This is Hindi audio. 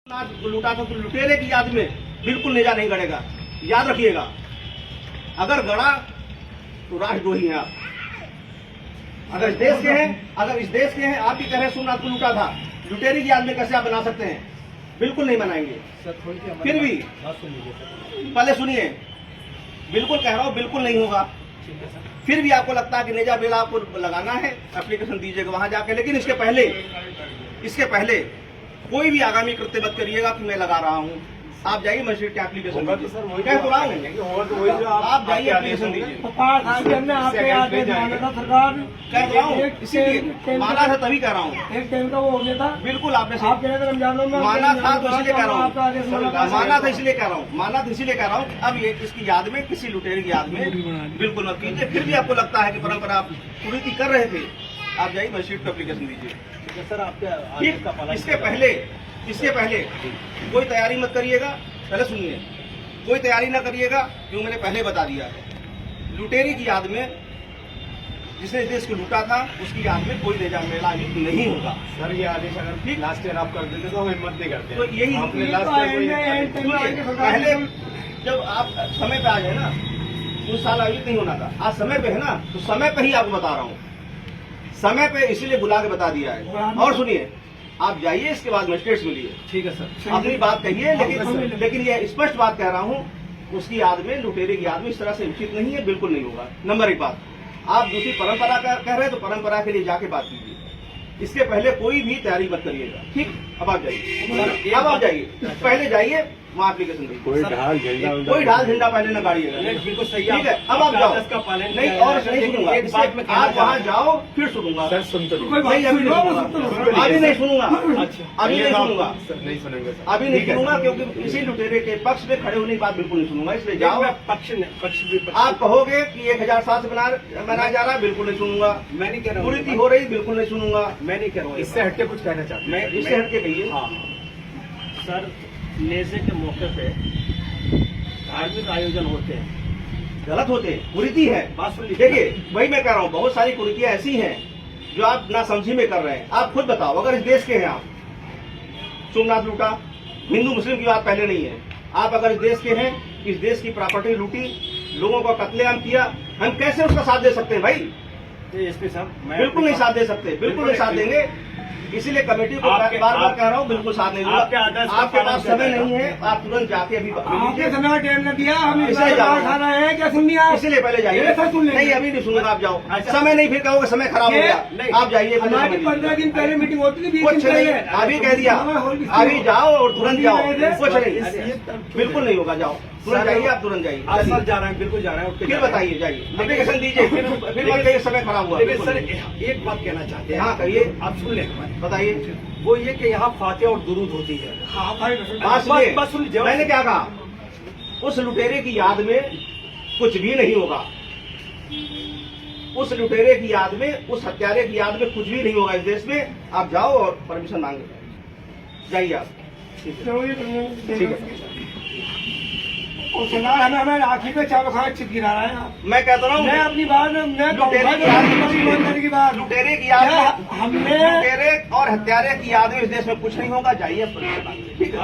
लूटा था तो लुटेरे की याद में बिल्कुल नेजा नहीं गड़ेगा। याद रखिएगा, अगर गड़ा तो राष्ट्रद्रोही हैं आप। अगर इस देश के हैं, आप ही कह रहे हैं सोमनाथ को लूटा था, लुटेरे की याद में कैसे आप बना सकते हैं? बिल्कुल नहीं बनाएंगे। फिर भी पहले सुनिए, बिल्कुल कह रहा हूँ बिल्कुल नहीं होगा। फिर भी आपको लगता है कि नेजा बेला आपको लगाना है, एप्लीकेशन दीजिएगा वहां जाके। लेकिन इसके पहले कोई भी आगामी कृत्य मत करिएगा कि मैं लगा रहा हूँ। आप जाइए मजिस्ट्रेट की एप्लीकेशन कह तो रहा हूँ, आप जाइए एप्लीकेशन दीजिए। कह रहा हूँ, इसीलिए माना था तभी कह रहा हूँ। एक टाइम का वो हो गया था। बिल्कुल आपने माना था तो इसलिए कह रहा हूँ, माना था इसलिए कह रहा हूँ। अब ये इसकी याद में, किसी लुटेरे की याद में बिल्कुल मत कीजिए। फिर भी आपको लगता है कि परंपरा आप कुरीति कर रहे थे, आप जाइए मजिस्ट्रेट को एप्लीकेशन दीजिए। सर आपके इसके पहले कोई तैयारी मत करिएगा। पहले सुनिए, कोई तैयारी ना करिएगा, क्यों मैंने पहले बता दिया। लुटेरे की याद में, जिसने इस देश को लूटा था, उसकी याद में कोई नेजा मेला आयोजित नहीं होगा। सर ये आदेश अगर ठीक लास्ट ईयर आप कर देते तो हम हिम्मत नहीं करते। तो यही पहले जब आप समय पे आ गए ना, उस साल आयोजित नहीं होना था। आज समय पे है ना, तो समय पे ही आपको बता रहा हूँ, समय पे इसीलिए बुला के बता दिया है। और सुनिए, आप जाइए, इसके बाद मजिस्ट्रेट से मिलिए। ठीक है सर, अपनी बात कहिए, लेकिन ये स्पष्ट बात कह रहा हूँ, उसकी याद में, लुटेरे की याद में इस तरह से उचित नहीं है, बिल्कुल नहीं होगा। नंबर एक बात, आप दूसरी परंपरा कह रहे हैं तो परंपरा के लिए जाके बात कीजिए। इसके पहले कोई भी तैयारी मत करिएगा, ठीक? अब आप जाइए, पहले जाइए वहाँ एप्लीकेशन दीजिए। कोई ढाल झंडा पहले न गाड़िएगा, बिल्कुल सही। ठीक है? अब आप जाओ, नहीं और नहीं सुनूंगा। आप वहाँ जाओ फिर सुनूंगा। सर सुनते अभी नहीं सुनूंगा, अभी नहीं सुनूंगा, नहीं सुनेंगे। अभी नहीं सुनूंगा, क्योंकि इसी लुटेरे के पक्ष में खड़े होने की बात बिल्कुल नहीं सुनूंगा। इसलिए जाओ, आप कहोगे कि 1007 से बनाया जा रहा है, बिल्कुल नहीं सुनूंगा। मैं नहीं कह रहा हूँ कुरीति हो रही, बिल्कुल नहीं सुनूंगा। मैं नहीं कह रहा हूँ, इससे हटके कुछ कहना चाहता हूँ। मैं इससे हटके कहिए। हाँ सर, नेज़े के मौके पे धार्मिक आयोजन होते हैं, गलत होते हैं, कुरीति है। बात सुन लीजिए। देखिए वही मैं कह रहा हूँ, बहुत सारी कुरीतियां ऐसी हैं जो आप नासमझी में कर रहे हैं। आप खुद बताओ, अगर इस देश के हैं आप, सोमनाथ लूटा, हिंदू मुस्लिम की बात पहले नहीं है। आप अगर इस देश के हैं, इस देश की प्रॉपर्टी लूटी, लोगों का कत्लेआम किया, हम कैसे उसका साथ दे सकते हैं भाई? एसपी साहब बिल्कुल नहीं साथ दे सकते, बिल्कुल नहीं साथ देंगे। इसीलिए कमेटी को बार बार कह रहा हूँ, बिल्कुल साथ नहीं दूंगा। आपके पास समय नहीं है, आप तुरंत जाके अभी आपके समय टाइम न दिया, हम इसलिए खाना है क्या सुन लिया? इसीलिए पहले जाइए। नहीं अभी नहीं सुनूंगा, आप जाओ। समय नहीं, फिर कहोगे समय खराब हो गया। आप जाइए, हमारी 15 दिन पहले मीटिंग होती थी, कुछ नहीं, अभी कह दिया, अभी जाओ और तुरंत जाओ, कुछ नहीं, बिल्कुल नहीं होगा। जाओ तुरंत जाइए, आप तुरंत जाइए। सर जा रहे हैं, बिल्कुल जा रहे हैं। फिर बताइए, जाइए एप्लीकेशन दीजिए, फिर मत कहिए समय खराब हुआ। लेकिन सर एक बात कहना चाहते हैं। हाँ कहिए, आप सुन लें, बताइए। वो ये कि यहाँ फातिहा और दुरूद होती है। हाँ बस सुन, मैंने क्या कहा? उस लुटेरे की याद में कुछ भी नहीं होगा। उस लुटेरे की याद में, उस हत्यारे की याद में कुछ भी नहीं होगा इस देश में। आप जाओ और परमिशन मांगे, जाइए आप। ठीक है। हमें आखिर में चावल खाना चिप गिरा रहा है। मैं कहता हूँ, मैं अपनी बात लुटेरे की याद हमने, लुटेरे और हत्यारे की याद में इस देश में कुछ नहीं होगा। जाइए, ठीक है।